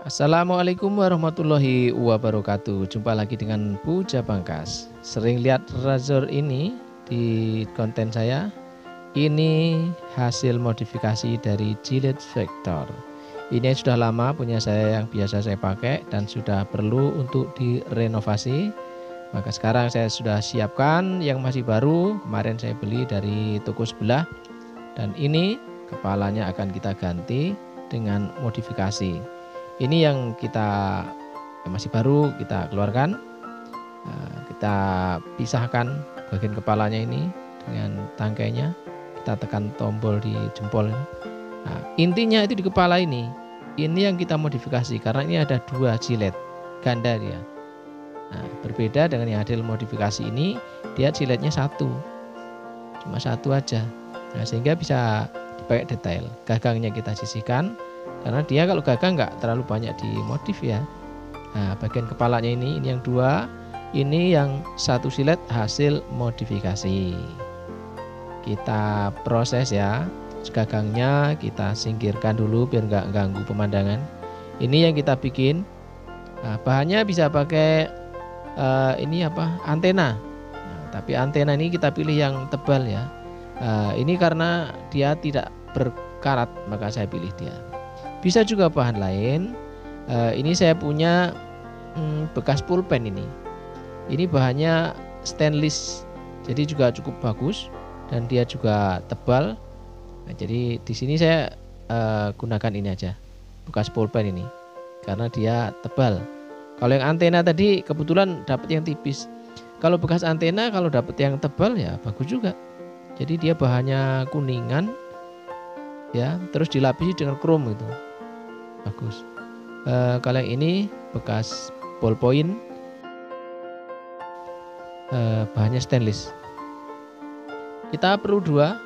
Assalamualaikum warahmatullahi wabarakatuh. Jumpa lagi dengan Puja Pangkas. Sering lihat razor ini di konten saya. Ini hasil modifikasi dari Gillette Vector. Ini sudah lama punya saya, yang biasa saya pakai dan sudah perlu untuk direnovasi. Maka sekarang saya sudah siapkan yang masih baru. Kemarin saya beli dari toko sebelah. Dan ini kepalanya akan kita ganti dengan modifikasi. Ini yang masih baru kita keluarkan. Kita pisahkan bagian kepalanya ini dengan tangkainya. Kita tekan tombol di jempol ini. Nah, intinya itu di kepala ini yang kita modifikasi, karena ini ada dua jilet ganda dia. Nah, berbeda dengan yang hasil modifikasi ini, dia jiletnya satu, cuma satu aja. Nah, sehingga bisa dipakai detail. Gagangnya kita sisihkan, karena dia kalau gagang nggak terlalu banyak dimodif ya. Nah, bagian kepalanya ini yang dua, ini yang satu silet hasil modifikasi. Kita proses ya, gagangnya kita singkirkan dulu biar nggak ganggu pemandangan. Ini yang kita bikin. Nah, bahannya bisa pakai antena. Nah, tapi antena ini kita pilih yang tebal ya. Ini karena dia tidak berkarat, maka saya pilih dia. Bisa juga bahan lain. Ini saya punya bekas pulpen ini. Ini bahannya stainless, jadi juga cukup bagus dan dia juga tebal. Nah, jadi di sini saya gunakan ini aja, bekas pulpen ini, karena dia tebal. Kalau yang antena tadi kebetulan dapat yang tipis. Kalau bekas antena kalau dapat yang tebal ya bagus juga. Jadi dia bahannya kuningan, ya, terus dilapisi dengan krom gitu. Bagus. Kalau yang ini bekas ballpoint, bahannya stainless. Kita perlu dua,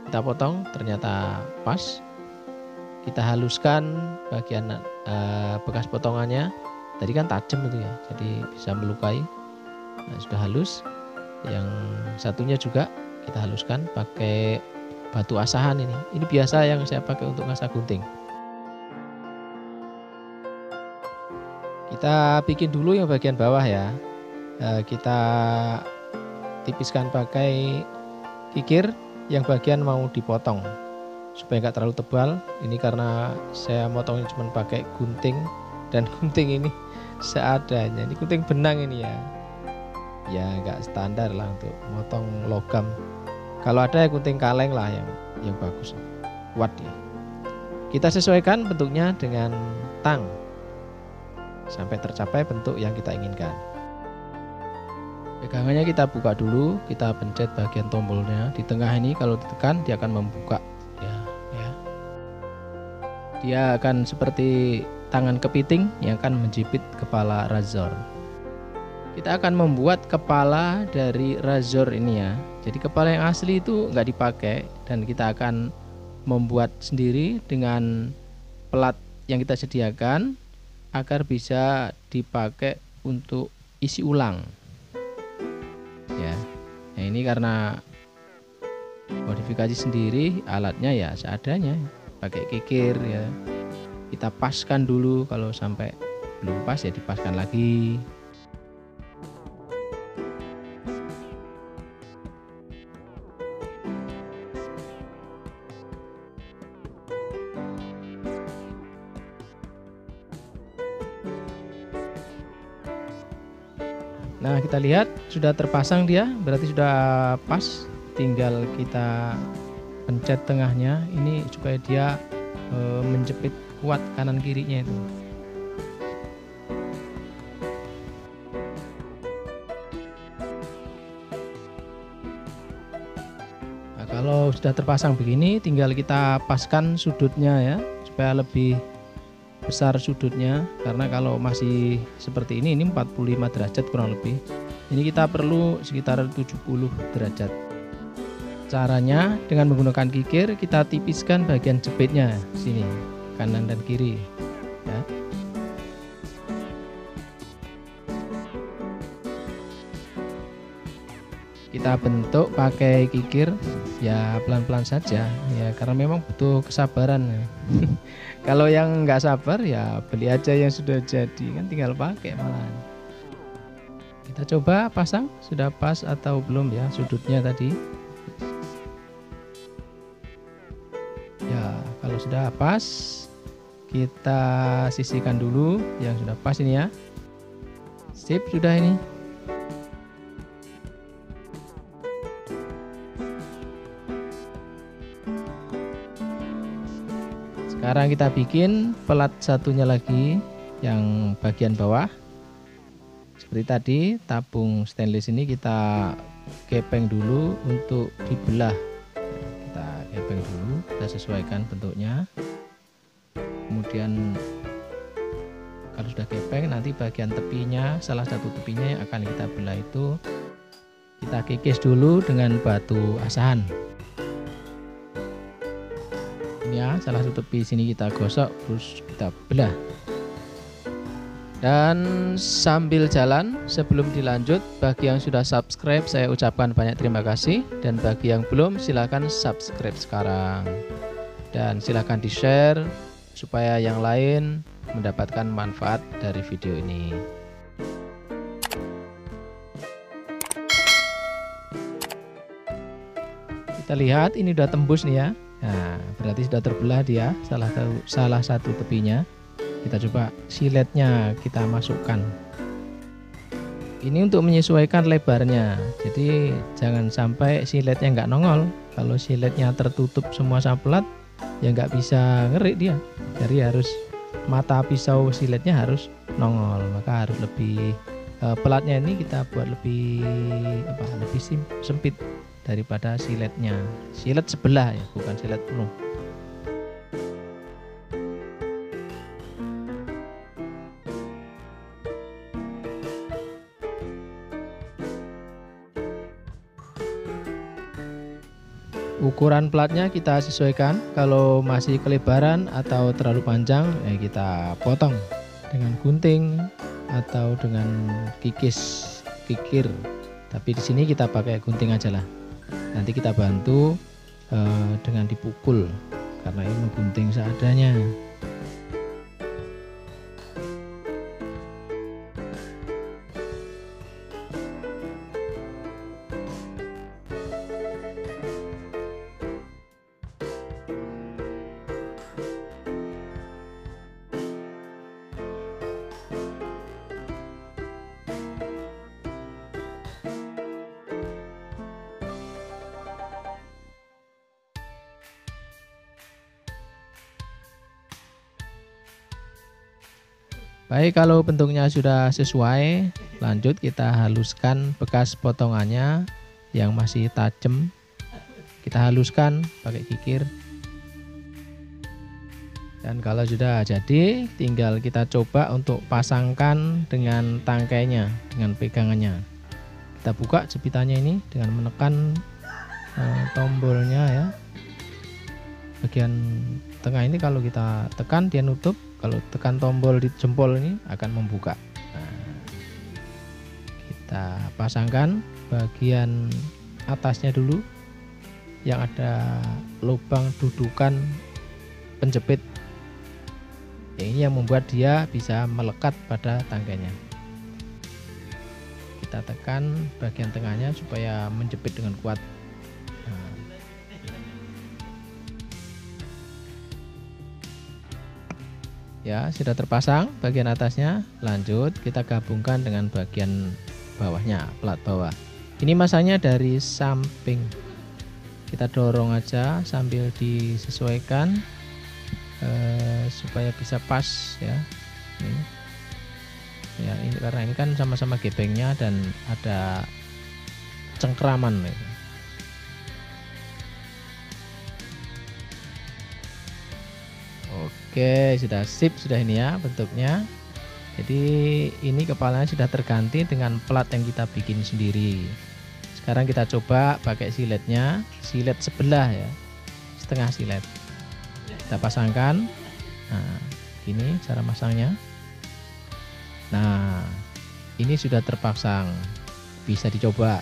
kita potong, ternyata pas. Kita haluskan bagian bekas potongannya. Tadi kan tajam itu ya, jadi bisa melukai. Nah, sudah halus. Yang satunya juga kita haluskan pakai batu asahan ini. Ini biasa yang saya pakai untuk ngasah gunting. Kita bikin dulu yang bagian bawah ya. Kita tipiskan pakai kikir, yang bagian mau dipotong supaya nggak terlalu tebal. Ini karena saya motongnya cuma pakai gunting, dan gunting ini seadanya. Ini gunting benang ini ya. Ya nggak standar lah untuk motong logam. Kalau ada ya gunting kaleng lah yang bagus, kuat ya. Kita sesuaikan bentuknya dengan tang sampai tercapai bentuk yang kita inginkan. Pegangannya kita buka dulu, kita pencet bagian tombolnya di tengah ini. Kalau ditekan dia akan membuka ya. Dia akan seperti tangan kepiting yang akan menjepit kepala razor. Kita akan membuat kepala dari razor ini ya. Jadi kepala yang asli itu nggak dipakai, dan kita akan membuat sendiri dengan pelat yang kita sediakan agar bisa dipakai untuk isi ulang ya. Nah, ini karena modifikasi sendiri, alatnya ya seadanya, pakai kikir ya. Kita paskan dulu, kalau sampai belum pas ya dipaskan lagi. Nah, kita lihat sudah terpasang dia, berarti sudah pas. Tinggal kita pencet tengahnya ini supaya dia menjepit kuat kanan kirinya itu. Nah, kalau sudah terpasang begini, tinggal kita paskan sudutnya ya, supaya lebih besar sudutnya. Karena kalau masih seperti ini 45 derajat kurang lebih. Ini kita perlu sekitar 70 derajat. Caranya dengan menggunakan kikir, kita tipiskan bagian jepitnya sini, kanan dan kiri ya. Kita bentuk pakai kikir ya pelan-pelan saja ya, karena memang butuh kesabaran ya. Kalau yang nggak sabar ya beli aja yang sudah jadi, kan tinggal pakai malahan. Kita coba pasang, sudah pas atau belum ya sudutnya tadi. Ya kalau sudah pas, kita sisihkan dulu yang sudah pas ini ya. Sip, sudah ini. Sekarang kita bikin pelat satunya lagi yang bagian bawah. Seperti tadi, tabung stainless ini kita kepeng dulu untuk dibelah. Kita kepeng dulu, kita sesuaikan bentuknya. Kemudian kalau sudah kepeng, nanti bagian tepinya, salah satu tepinya yang akan kita belah itu kita kikis dulu dengan batu asahan. Ini ya, salah satu tepi sini kita gosok, terus kita belah. Dan sambil jalan, sebelum dilanjut, bagi yang sudah subscribe saya ucapkan banyak terima kasih, dan bagi yang belum silahkan subscribe sekarang, dan silahkan di share supaya yang lain mendapatkan manfaat dari video ini. Kita lihat ini udah tembus nih ya. Nah, berarti sudah terbelah dia salah satu tepinya. Kita coba siletnya kita masukkan. Ini untuk menyesuaikan lebarnya. Jadi jangan sampai siletnya nggak nongol. Kalau siletnya tertutup semua sama pelat, ya nggak bisa ngerik dia. Jadi harus mata pisau siletnya harus nongol. Maka harus lebih pelatnya ini kita buat lebih sempit daripada siletnya. Silet sebelah ya, bukan silet penuh. Ukuran platnya kita sesuaikan. Kalau masih kelebaran atau terlalu panjang ya kita potong dengan gunting atau dengan kikir. Tapi di sini kita pakai gunting aja lah. Nanti kita bantu dengan dipukul karena ini menggunting seadanya. Baik, kalau bentuknya sudah sesuai, lanjut kita haluskan bekas potongannya yang masih tajam. Kita haluskan pakai kikir. Dan kalau sudah jadi, tinggal kita coba untuk pasangkan dengan tangkainya, dengan pegangannya. Kita buka jepitannya ini dengan menekan tombolnya ya. Bagian tengah ini kalau kita tekan dia nutup. Kalau tekan tombol di jempol ini akan membuka. Nah, kita pasangkan bagian atasnya dulu yang ada lubang dudukan penjepit. Ya, ini yang membuat dia bisa melekat pada tangkainya. Kita tekan bagian tengahnya supaya menjepit dengan kuat. Nah, ya, sudah terpasang bagian atasnya. Lanjut kita gabungkan dengan bagian bawahnya, plat bawah. Ini masanya dari samping. Kita dorong aja sambil disesuaikan supaya bisa pas ya. Ini. Ya, ini karena ini kan sama-sama gepengnya dan ada cengkraman gitu. Oke, sudah sip, sudah ini ya bentuknya. Jadi ini kepalanya sudah terganti dengan plat yang kita bikin sendiri. Sekarang kita coba pakai siletnya, silet sebelah ya, setengah silet. Kita pasangkan. Nah, ini cara masangnya. Nah, ini sudah terpasang, bisa dicoba.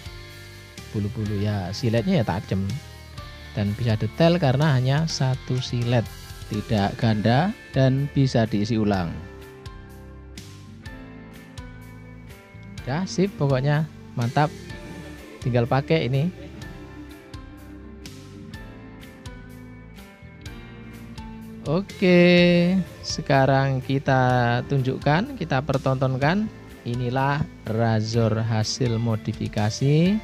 bulu-bulu ya, siletnya ya tajam dan bisa detail karena hanya satu silet, tidak ganda dan bisa diisi ulang. Ya sip, pokoknya mantap, tinggal pakai ini. Oke, sekarang kita tunjukkan, kita pertontonkan. Inilah razor hasil modifikasi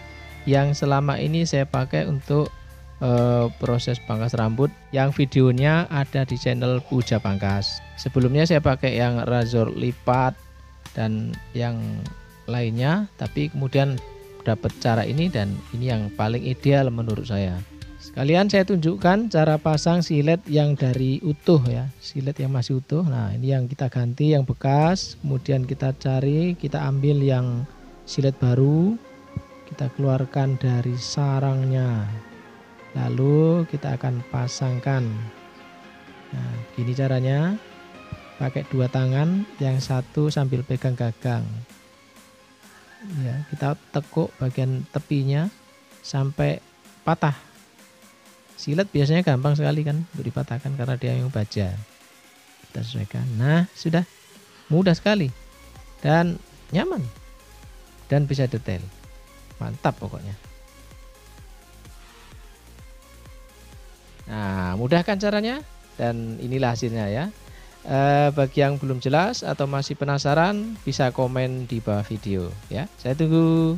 yang selama ini saya pakai untuk proses pangkas rambut, yang videonya ada di channel Puja Pangkas. Sebelumnya saya pakai yang razor lipat dan yang lainnya, tapi kemudian dapat cara ini dan ini yang paling ideal menurut saya. Sekalian saya tunjukkan cara pasang silet yang dari utuh ya, silet yang masih utuh. Nah ini yang kita ganti yang bekas, kemudian kita cari, kita ambil yang silet baru, kita keluarkan dari sarangnya, lalu kita akan pasangkan. Nah gini caranya, pakai dua tangan, yang satu sambil pegang gagang ya, kita tekuk bagian tepinya sampai patah. Silet biasanya gampang sekali kan untuk dipatahkan karena dia yang baja. Kita sesuaikan. Nah sudah, mudah sekali dan nyaman dan bisa detail, mantap pokoknya. Nah mudah kan caranya, dan inilah hasilnya ya. Bagi yang belum jelas atau masih penasaran bisa komen di bawah video ya, saya tunggu.